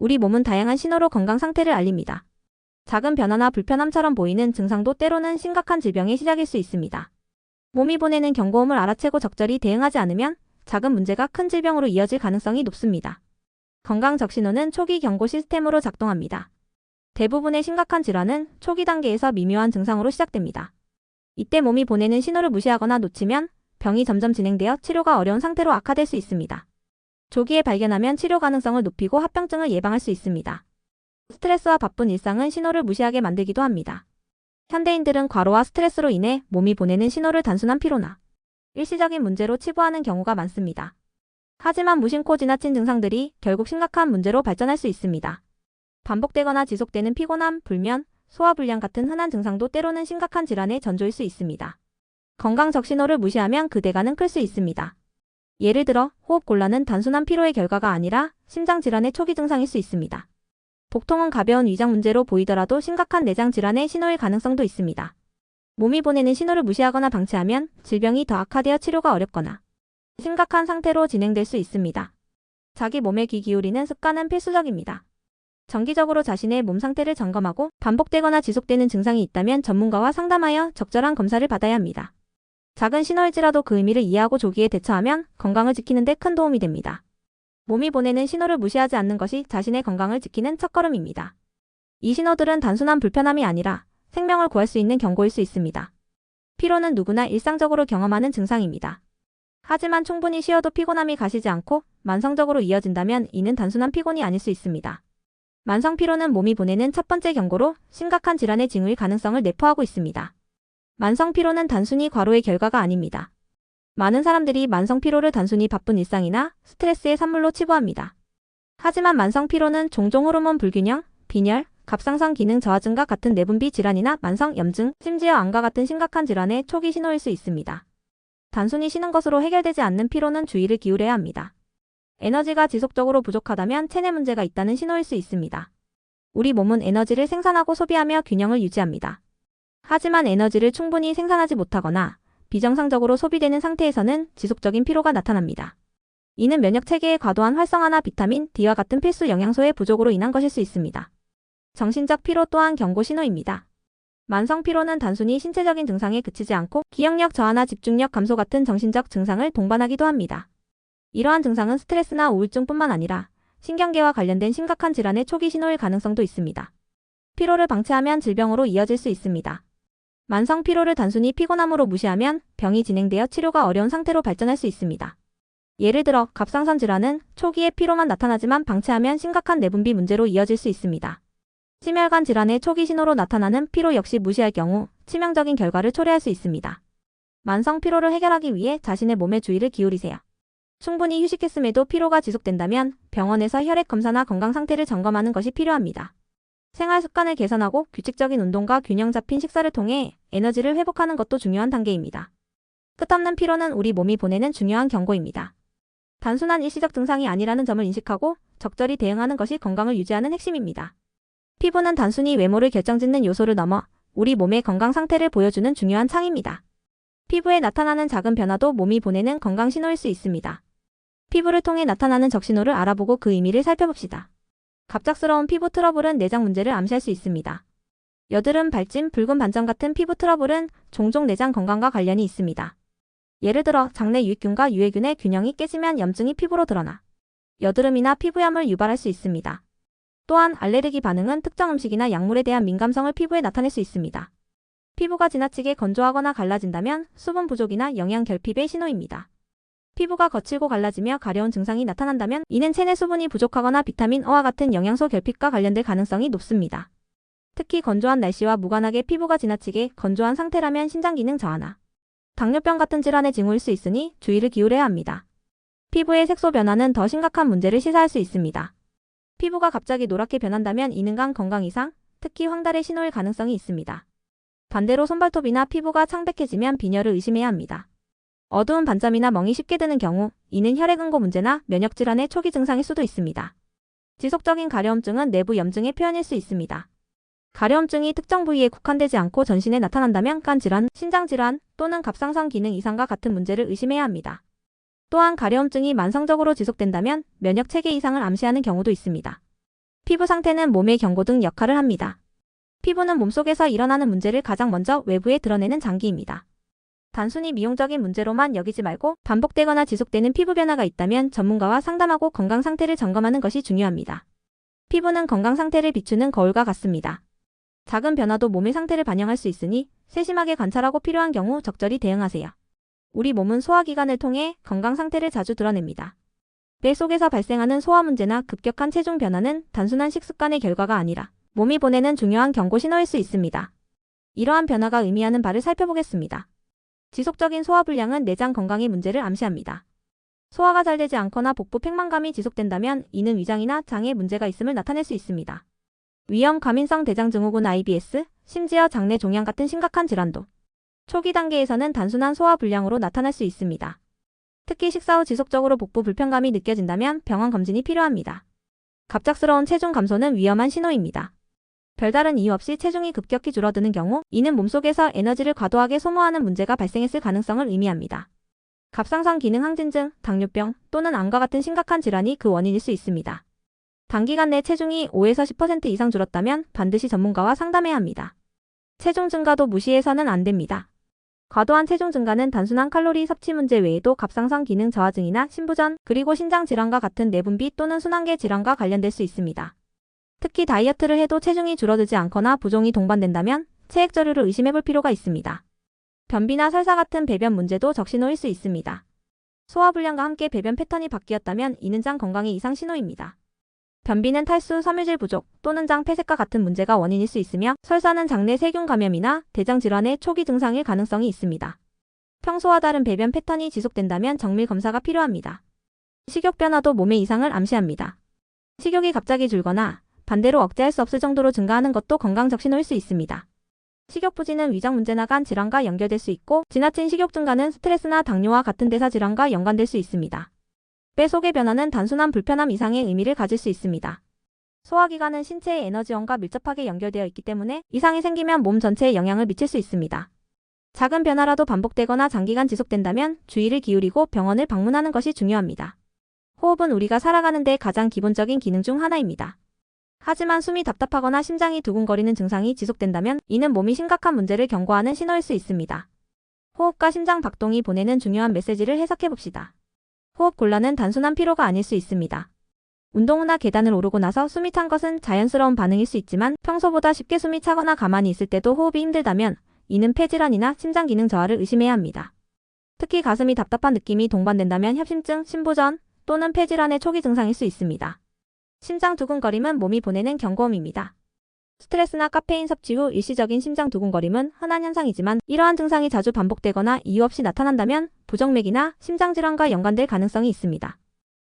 우리 몸은 다양한 신호로 건강 상태를 알립니다. 작은 변화나 불편함처럼 보이는 증상도 때로는 심각한 질병의 시작일 수 있습니다. 몸이 보내는 경고음을 알아채고 적절히 대응하지 않으면 작은 문제가 큰 질병으로 이어질 가능성이 높습니다. 건강 적신호는 초기 경고 시스템으로 작동합니다. 대부분의 심각한 질환은 초기 단계에서 미묘한 증상으로 시작됩니다. 이때 몸이 보내는 신호를 무시하거나 놓치면 병이 점점 진행되어 치료가 어려운 상태로 악화될 수 있습니다. 조기에 발견하면 치료 가능성을 높이고 합병증을 예방할 수 있습니다. 스트레스와 바쁜 일상은 신호를 무시하게 만들기도 합니다. 현대인들은 과로와 스트레스로 인해 몸이 보내는 신호를 단순한 피로나 일시적인 문제로 치부하는 경우가 많습니다. 하지만 무심코 지나친 증상들이 결국 심각한 문제로 발전할 수 있습니다. 반복되거나 지속되는 피곤함, 불면, 소화불량 같은 흔한 증상도 때로는 심각한 질환의 전조일 수 있습니다. 건강 적신호를 무시하면 그 대가는 클 수 있습니다. 예를 들어 호흡곤란은 단순한 피로의 결과가 아니라 심장질환의 초기 증상일 수 있습니다. 복통은 가벼운 위장 문제로 보이더라도 심각한 내장 질환의 신호일 가능성도 있습니다. 몸이 보내는 신호를 무시하거나 방치하면 질병이 더 악화되어 치료가 어렵거나 심각한 상태로 진행될 수 있습니다. 자기 몸에 귀 기울이는 습관은 필수적입니다. 정기적으로 자신의 몸 상태를 점검하고 반복되거나 지속되는 증상이 있다면 전문가와 상담하여 적절한 검사를 받아야 합니다. 작은 신호일지라도 그 의미를 이해하고 조기에 대처하면 건강을 지키는 데 큰 도움이 됩니다. 몸이 보내는 신호를 무시하지 않는 것이 자신의 건강을 지키는 첫걸음입니다. 이 신호들은 단순한 불편함이 아니라 생명을 구할 수 있는 경고일 수 있습니다. 피로는 누구나 일상적으로 경험하는 증상입니다. 하지만 충분히 쉬어도 피곤함이 가시지 않고 만성적으로 이어진다면 이는 단순한 피곤이 아닐 수 있습니다. 만성 피로는 몸이 보내는 첫 번째 경고로 심각한 질환의 징후일 가능성을 내포하고 있습니다. 만성 피로는 단순히 과로의 결과가 아닙니다. 많은 사람들이 만성 피로를 단순히 바쁜 일상이나 스트레스의 산물로 치부합니다. 하지만 만성 피로는 종종 호르몬 불균형, 빈혈, 갑상선 기능 저하증과 같은 내분비 질환이나 만성 염증, 심지어 암과 같은 심각한 질환의 초기 신호일 수 있습니다. 단순히 쉬는 것으로 해결되지 않는 피로는 주의를 기울여야 합니다. 에너지가 지속적으로 부족하다면 체내 문제가 있다는 신호일 수 있습니다. 우리 몸은 에너지를 생산하고 소비하며 균형을 유지합니다. 하지만 에너지를 충분히 생산하지 못하거나 비정상적으로 소비되는 상태에서는 지속적인 피로가 나타납니다. 이는 면역 체계의 과도한 활성화나 비타민 D와 같은 필수 영양소의 부족으로 인한 것일 수 있습니다. 정신적 피로 또한 경고 신호입니다. 만성 피로는 단순히 신체적인 증상에 그치지 않고 기억력 저하나 집중력 감소 같은 정신적 증상을 동반하기도 합니다. 이러한 증상은 스트레스나 우울증뿐만 아니라 신경계와 관련된 심각한 질환의 초기 신호일 가능성도 있습니다. 피로를 방치하면 질병으로 이어질 수 있습니다. 만성 피로를 단순히 피곤함으로 무시하면 병이 진행되어 치료가 어려운 상태로 발전할 수 있습니다. 예를 들어 갑상선 질환은 초기에 피로만 나타나지만 방치하면 심각한 내분비 문제로 이어질 수 있습니다. 심혈관 질환의 초기 신호로 나타나는 피로 역시 무시할 경우 치명적인 결과를 초래할 수 있습니다. 만성 피로를 해결하기 위해 자신의 몸에 주의를 기울이세요. 충분히 휴식했음에도 피로가 지속된다면 병원에서 혈액 검사나 건강 상태를 점검하는 것이 필요합니다. 생활 습관을 개선하고 규칙적인 운동과 균형 잡힌 식사를 통해 에너지를 회복하는 것도 중요한 단계입니다. 끝없는 피로는 우리 몸이 보내는 중요한 경고입니다. 단순한 일시적 증상이 아니라는 점을 인식하고 적절히 대응하는 것이 건강을 유지하는 핵심입니다. 피부는 단순히 외모를 결정짓는 요소를 넘어 우리 몸의 건강 상태를 보여주는 중요한 창입니다. 피부에 나타나는 작은 변화도 몸이 보내는 건강 신호일 수 있습니다. 피부를 통해 나타나는 적신호를 알아보고 그 의미를 살펴봅시다. 갑작스러운 피부 트러블은 내장 문제를 암시할 수 있습니다. 여드름, 발진, 붉은 반점 같은 피부 트러블은 종종 내장 건강과 관련이 있습니다. 예를 들어 장내 유익균과 유해균의 균형이 깨지면 염증이 피부로 드러나 여드름이나 피부염을 유발할 수 있습니다. 또한 알레르기 반응은 특정 음식이나 약물에 대한 민감성을 피부에 나타낼 수 있습니다. 피부가 지나치게 건조하거나 갈라진다면 수분 부족이나 영양 결핍의 신호입니다. 피부가 거칠고 갈라지며 가려운 증상이 나타난다면 이는 체내 수분이 부족하거나 비타민 O와 같은 영양소 결핍과 관련될 가능성이 높습니다. 특히 건조한 날씨와 무관하게 피부가 지나치게 건조한 상태라면 신장 기능 저하나 당뇨병 같은 질환의 징후일 수 있으니 주의를 기울여야 합니다. 피부의 색소 변화는 더 심각한 문제를 시사할 수 있습니다. 피부가 갑자기 노랗게 변한다면 이는 간 건강 이상, 특히 황달의 신호일 가능성이 있습니다. 반대로 손발톱이나 피부가 창백해지면 빈혈을 의심해야 합니다. 어두운 반점이나 멍이 쉽게 드는 경우 이는 혈액응고 문제나 면역질환의 초기 증상일 수도 있습니다. 지속적인 가려움증은 내부 염증의 표현일 수 있습니다. 가려움증이 특정 부위에 국한되지 않고 전신에 나타난다면 간질환, 신장질환 또는 갑상선 기능 이상과 같은 문제를 의심해야 합니다. 또한 가려움증이 만성적으로 지속된다면 면역체계 이상을 암시하는 경우도 있습니다. 피부 상태는 몸의 경고 등 역할을 합니다. 피부는 몸속에서 일어나는 문제를 가장 먼저 외부에 드러내는 장기입니다. 단순히 미용적인 문제로만 여기지 말고 반복되거나 지속되는 피부 변화가 있다면 전문가와 상담하고 건강 상태를 점검하는 것이 중요합니다. 피부는 건강 상태를 비추는 거울과 같습니다. 작은 변화도 몸의 상태를 반영할 수 있으니 세심하게 관찰하고 필요한 경우 적절히 대응하세요. 우리 몸은 소화기관을 통해 건강 상태를 자주 드러냅니다. 뇌 속에서 발생하는 소화 문제나 급격한 체중 변화는 단순한 식습관의 결과가 아니라 몸이 보내는 중요한 경고 신호일 수 있습니다. 이러한 변화가 의미하는 바를 살펴보겠습니다. 지속적인 소화불량은 내장 건강의 문제를 암시합니다. 소화가 잘 되지 않거나 복부 팽만감이 지속된다면 이는 위장이나 장에 문제가 있음을 나타낼 수 있습니다. 위염, 과민성 대장증후군 IBS, 심지어 장내 종양 같은 심각한 질환도 초기 단계에서는 단순한 소화불량으로 나타날 수 있습니다. 특히 식사 후 지속적으로 복부 불편감이 느껴진다면 병원 검진이 필요합니다. 갑작스러운 체중 감소는 위험한 신호입니다. 별다른 이유 없이 체중이 급격히 줄어드는 경우 이는 몸속에서 에너지를 과도하게 소모하는 문제가 발생했을 가능성을 의미합니다. 갑상선 기능 항진증, 당뇨병 또는 암과 같은 심각한 질환이 그 원인일 수 있습니다. 단기간 내 체중이 5에서 10% 이상 줄었다면 반드시 전문가와 상담해야 합니다. 체중 증가도 무시해서는 안 됩니다. 과도한 체중 증가는 단순한 칼로리 섭취 문제 외에도 갑상선 기능 저하 증이나 신부전, 그리고 신장 질환과 같은 내분비 또는 순환계 질환과 관련될 수 있습니다. 특히 다이어트를 해도 체중이 줄어들지 않거나 부종이 동반된다면 체액 저류를 의심해볼 필요가 있습니다. 변비나 설사 같은 배변 문제도 적신호일 수 있습니다. 소화불량과 함께 배변 패턴이 바뀌었다면 이는 장 건강의 이상 신호입니다. 변비는 탈수, 섬유질 부족 또는 장 폐색과 같은 문제가 원인일 수 있으며 설사는 장내 세균 감염이나 대장 질환의 초기 증상일 가능성이 있습니다. 평소와 다른 배변 패턴이 지속된다면 정밀 검사가 필요합니다. 식욕 변화도 몸의 이상을 암시합니다. 식욕이 갑자기 줄거나 반대로 억제할 수 없을 정도로 증가하는 것도 건강 적신호일 수 있습니다. 식욕 부진은 위장 문제나 간 질환과 연결될 수 있고 지나친 식욕 증가는 스트레스나 당뇨와 같은 대사 질환과 연관될 수 있습니다. 뼈 속의 변화는 단순한 불편함 이상의 의미를 가질 수 있습니다. 소화기관은 신체의 에너지원과 밀접하게 연결되어 있기 때문에 이상이 생기면 몸 전체에 영향을 미칠 수 있습니다. 작은 변화라도 반복되거나 장기간 지속된다면 주의를 기울이고 병원을 방문하는 것이 중요합니다. 호흡은 우리가 살아가는 데 가장 기본적인 기능 중 하나입니다. 하지만 숨이 답답하거나 심장이 두근거리는 증상이 지속된다면 이는 몸이 심각한 문제를 경고하는 신호일 수 있습니다. 호흡과 심장 박동이 보내는 중요한 메시지를 해석해봅시다. 호흡 곤란은 단순한 피로가 아닐 수 있습니다. 운동 후나 계단을 오르고 나서 숨이 찬 것은 자연스러운 반응일 수 있지만 평소보다 쉽게 숨이 차거나 가만히 있을 때도 호흡이 힘들다면 이는 폐질환이나 심장 기능 저하를 의심해야 합니다. 특히 가슴이 답답한 느낌이 동반된다면 협심증, 심부전 또는 폐질환의 초기 증상일 수 있습니다. 심장 두근거림은 몸이 보내는 경고음입니다. 스트레스나 카페인 섭취 후 일시적인 심장 두근거림은 흔한 현상이지만 이러한 증상이 자주 반복되거나 이유 없이 나타난다면 부정맥이나 심장질환과 연관될 가능성이 있습니다.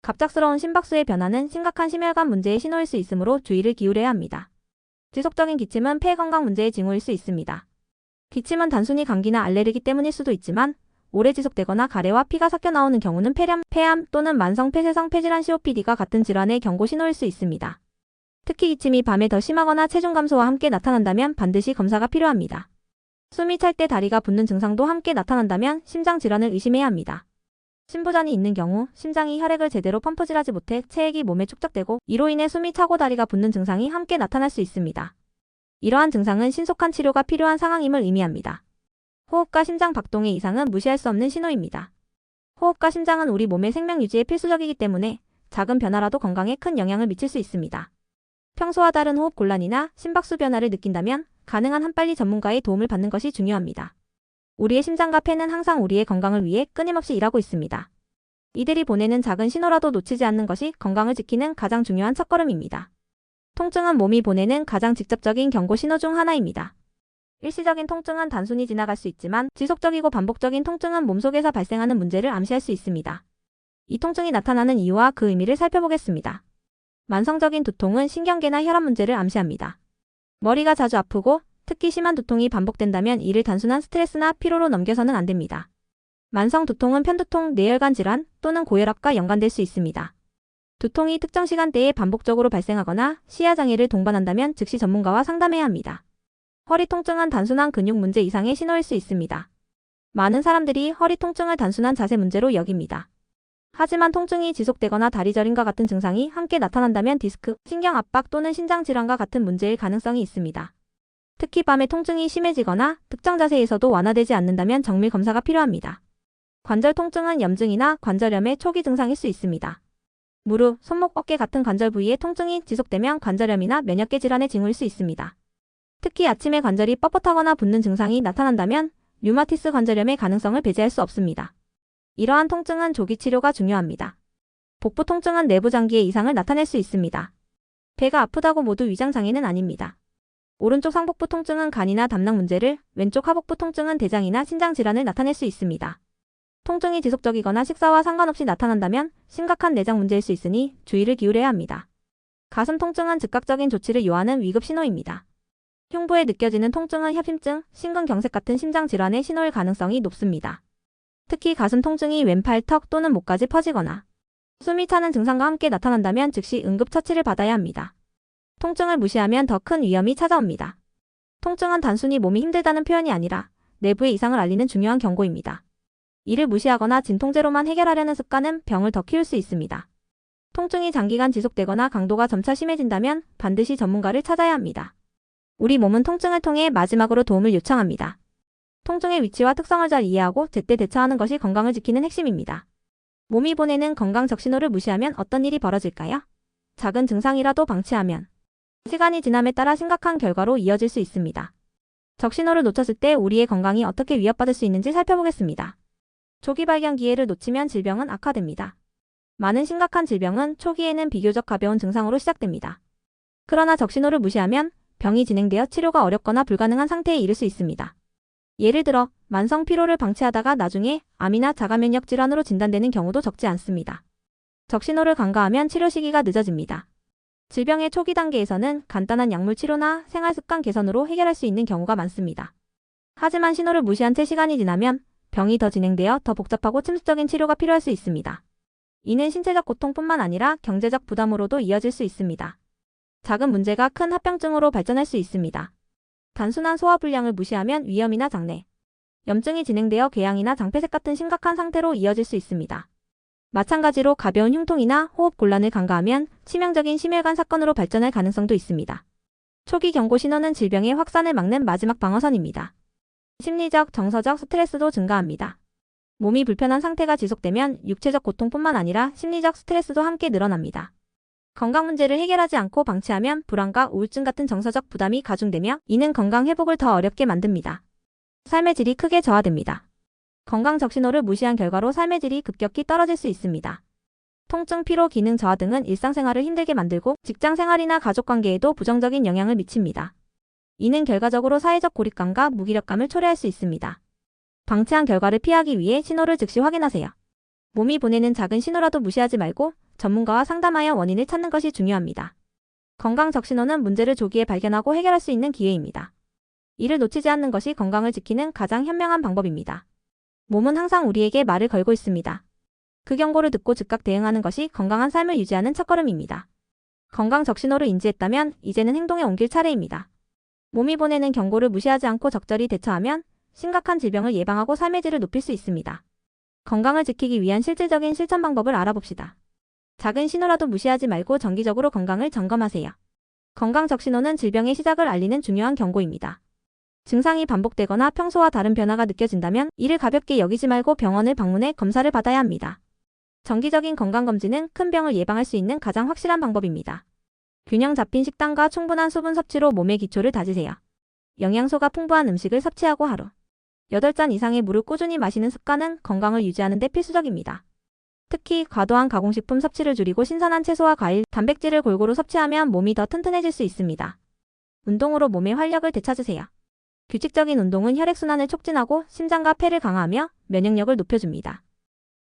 갑작스러운 심박수의 변화는 심각한 심혈관 문제의 신호일 수 있으므로 주의를 기울여야 합니다. 지속적인 기침은 폐 건강 문제의 징후일 수 있습니다. 기침은 단순히 감기나 알레르기 때문일 수도 있지만 오래 지속되거나 가래와 피가 섞여 나오는 경우는 폐렴, 폐암 또는 만성 폐쇄성 폐질환 COPD가 같은 질환의 경고 신호일 수 있습니다. 특히 기침이 밤에 더 심하거나 체중 감소와 함께 나타난다면 반드시 검사가 필요합니다. 숨이 찰 때 다리가 붓는 증상도 함께 나타난다면 심장 질환을 의심해야 합니다. 심부전이 있는 경우 심장이 혈액을 제대로 펌프질하지 못해 체액이 몸에 축적되고 이로 인해 숨이 차고 다리가 붓는 증상이 함께 나타날 수 있습니다. 이러한 증상은 신속한 치료가 필요한 상황임을 의미합니다. 호흡과 심장 박동의 이상은 무시할 수 없는 신호입니다. 호흡과 심장은 우리 몸의 생명 유지에 필수적이기 때문에 작은 변화라도 건강에 큰 영향을 미칠 수 있습니다. 평소와 다른 호흡 곤란이나 심박수 변화를 느낀다면 가능한 한 빨리 전문가의 도움을 받는 것이 중요합니다. 우리의 심장과 폐는 항상 우리의 건강을 위해 끊임없이 일하고 있습니다. 이들이 보내는 작은 신호라도 놓치지 않는 것이 건강을 지키는 가장 중요한 첫걸음입니다. 통증은 몸이 보내는 가장 직접적인 경고 신호 중 하나입니다. 일시적인 통증은 단순히 지나갈 수 있지만 지속적이고 반복적인 통증은 몸속에서 발생하는 문제를 암시할 수 있습니다. 이 통증이 나타나는 이유와 그 의미를 살펴보겠습니다. 만성적인 두통은 신경계나 혈압 문제를 암시합니다. 머리가 자주 아프고 특히 심한 두통이 반복된다면 이를 단순한 스트레스나 피로로 넘겨서는 안 됩니다. 만성 두통은 편두통, 뇌혈관 질환 또는 고혈압과 연관될 수 있습니다. 두통이 특정 시간대에 반복적으로 발생하거나 시야장애를 동반한다면 즉시 전문가와 상담해야 합니다. 허리 통증은 단순한 근육 문제 이상의 신호일 수 있습니다. 많은 사람들이 허리 통증을 단순한 자세 문제로 여깁니다. 하지만 통증이 지속되거나 다리 저림과 같은 증상이 함께 나타난다면 디스크, 신경 압박 또는 신장 질환과 같은 문제일 가능성이 있습니다. 특히 밤에 통증이 심해지거나 특정 자세에서도 완화되지 않는다면 정밀 검사가 필요합니다. 관절 통증은 염증이나 관절염의 초기 증상일 수 있습니다. 무릎, 손목, 어깨 같은 관절 부위에 통증이 지속되면 관절염이나 면역계 질환의 징후일 수 있습니다. 특히 아침에 관절이 뻣뻣하거나 붓는 증상이 나타난다면 류마티스 관절염의 가능성을 배제할 수 없습니다. 이러한 통증은 조기 치료가 중요합니다. 복부 통증은 내부 장기의 이상을 나타낼 수 있습니다. 배가 아프다고 모두 위장 장애는 아닙니다. 오른쪽 상복부 통증은 간이나 담낭 문제를, 왼쪽 하복부 통증은 대장이나 신장 질환을 나타낼 수 있습니다. 통증이 지속적이거나 식사와 상관없이 나타난다면 심각한 내장 문제일 수 있으니 주의를 기울여야 합니다. 가슴 통증은 즉각적인 조치를 요하는 위급 신호입니다. 흉부에 느껴지는 통증은 협심증, 심근경색 같은 심장 질환의 신호일 가능성이 높습니다. 특히 가슴 통증이 왼팔, 턱 또는 목까지 퍼지거나 숨이 차는 증상과 함께 나타난다면 즉시 응급처치를 받아야 합니다. 통증을 무시하면 더 큰 위험이 찾아옵니다. 통증은 단순히 몸이 힘들다는 표현이 아니라 내부의 이상을 알리는 중요한 경고입니다. 이를 무시하거나 진통제로만 해결하려는 습관은 병을 더 키울 수 있습니다. 통증이 장기간 지속되거나 강도가 점차 심해진다면 반드시 전문가를 찾아야 합니다. 우리 몸은 통증을 통해 마지막으로 도움을 요청합니다. 통증의 위치와 특성을 잘 이해하고 제때 대처하는 것이 건강을 지키는 핵심입니다. 몸이 보내는 건강 적신호를 무시하면 어떤 일이 벌어질까요? 작은 증상이라도 방치하면 시간이 지남에 따라 심각한 결과로 이어질 수 있습니다. 적신호를 놓쳤을 때 우리의 건강이 어떻게 위협받을 수 있는지 살펴보겠습니다. 조기 발견 기회를 놓치면 질병은 악화됩니다. 많은 심각한 질병은 초기에는 비교적 가벼운 증상으로 시작됩니다. 그러나 적신호를 무시하면 병이 진행되어 치료가 어렵거나 불가능한 상태에 이를 수 있습니다. 예를 들어 만성 피로를 방치하다가 나중에 암이나 자가면역 질환으로 진단되는 경우도 적지 않습니다. 적신호를 간과하면 치료 시기가 늦어집니다. 질병의 초기 단계에서는 간단한 약물 치료나 생활습관 개선으로 해결할 수 있는 경우가 많습니다. 하지만 신호를 무시한 채 시간이 지나면 병이 더 진행되어 더 복잡하고 침수적인 치료가 필요할 수 있습니다. 이는 신체적 고통뿐만 아니라 경제적 부담으로도 이어질 수 있습니다. 작은 문제가 큰 합병증으로 발전할 수 있습니다. 단순한 소화불량을 무시하면 위염이나 장내, 염증이 진행되어 궤양이나 장폐색 같은 심각한 상태로 이어질 수 있습니다. 마찬가지로 가벼운 흉통이나 호흡 곤란을 간과하면 치명적인 심혈관 사건으로 발전할 가능성도 있습니다. 초기 경고 신호는 질병의 확산을 막는 마지막 방어선입니다. 심리적, 정서적 스트레스도 증가합니다. 몸이 불편한 상태가 지속되면 육체적 고통뿐만 아니라 심리적 스트레스도 함께 늘어납니다. 건강 문제를 해결하지 않고 방치하면 불안과 우울증 같은 정서적 부담이 가중되며 이는 건강 회복을 더 어렵게 만듭니다. 삶의 질이 크게 저하됩니다. 건강 적신호를 무시한 결과로 삶의 질이 급격히 떨어질 수 있습니다. 통증, 피로, 기능 저하 등은 일상생활을 힘들게 만들고 직장 생활이나 가족관계에도 부정적인 영향을 미칩니다. 이는 결과적으로 사회적 고립감과 무기력감을 초래할 수 있습니다. 방치한 결과를 피하기 위해 신호를 즉시 확인하세요. 몸이 보내는 작은 신호라도 무시하지 말고 전문가와 상담하여 원인을 찾는 것이 중요합니다. 건강 적신호는 문제를 조기에 발견하고 해결할 수 있는 기회입니다. 이를 놓치지 않는 것이 건강을 지키는 가장 현명한 방법입니다. 몸은 항상 우리에게 말을 걸고 있습니다. 그 경고를 듣고 즉각 대응하는 것이 건강한 삶을 유지하는 첫걸음입니다. 건강 적신호를 인지했다면 이제는 행동에 옮길 차례입니다. 몸이 보내는 경고를 무시하지 않고 적절히 대처하면 심각한 질병을 예방하고 삶의 질을 높일 수 있습니다. 건강을 지키기 위한 실질적인 실천 방법을 알아봅시다. 작은 신호라도 무시하지 말고 정기적으로 건강을 점검하세요. 건강 적신호는 질병의 시작을 알리는 중요한 경고입니다. 증상이 반복되거나 평소와 다른 변화가 느껴진다면 이를 가볍게 여기지 말고 병원을 방문해 검사를 받아야 합니다. 정기적인 건강검진은 큰 병을 예방할 수 있는 가장 확실한 방법입니다. 균형 잡힌 식단과 충분한 수분 섭취로 몸의 기초를 다지세요. 영양소가 풍부한 음식을 섭취하고 하루 8잔 이상의 물을 꾸준히 마시는 습관은 건강을 유지하는 데 필수적입니다. 특히 과도한 가공식품 섭취를 줄이고 신선한 채소와 과일, 단백질을 골고루 섭취하면 몸이 더 튼튼해질 수 있습니다. 운동으로 몸의 활력을 되찾으세요. 규칙적인 운동은 혈액순환을 촉진하고 심장과 폐를 강화하며 면역력을 높여줍니다.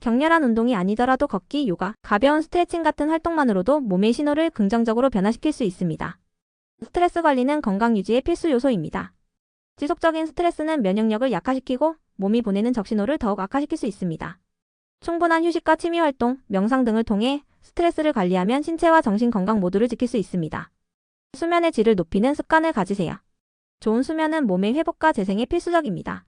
격렬한 운동이 아니더라도 걷기, 요가, 가벼운 스트레칭 같은 활동만으로도 몸의 신호를 긍정적으로 변화시킬 수 있습니다. 스트레스 관리는 건강 유지의 필수 요소입니다. 지속적인 스트레스는 면역력을 약화시키고 몸이 보내는 적신호를 더욱 악화시킬 수 있습니다. 충분한 휴식과 취미활동, 명상 등을 통해 스트레스를 관리하면 신체와 정신 건강 모두를 지킬 수 있습니다. 수면의 질을 높이는 습관을 가지세요. 좋은 수면은 몸의 회복과 재생에 필수적입니다.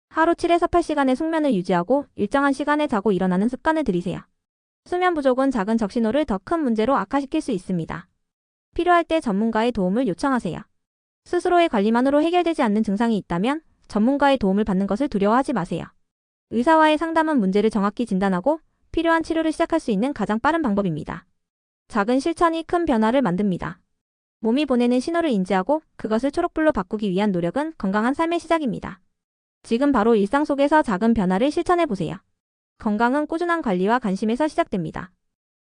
하루 7에서 8시간의 숙면을 유지하고 일정한 시간에 자고 일어나는 습관을 들이세요. 수면 부족은 작은 적신호를 더 큰 문제로 악화시킬 수 있습니다. 필요할 때 전문가의 도움을 요청하세요. 스스로의 관리만으로 해결되지 않는 증상이 있다면 전문가의 도움을 받는 것을 두려워하지 마세요. 의사와의 상담은 문제를 정확히 진단하고 필요한 치료를 시작할 수 있는 가장 빠른 방법입니다. 작은 실천이 큰 변화를 만듭니다. 몸이 보내는 신호를 인지하고 그것을 초록불로 바꾸기 위한 노력은 건강한 삶의 시작입니다. 지금 바로 일상 속에서 작은 변화를 실천해 보세요. 건강은 꾸준한 관리와 관심에서 시작됩니다.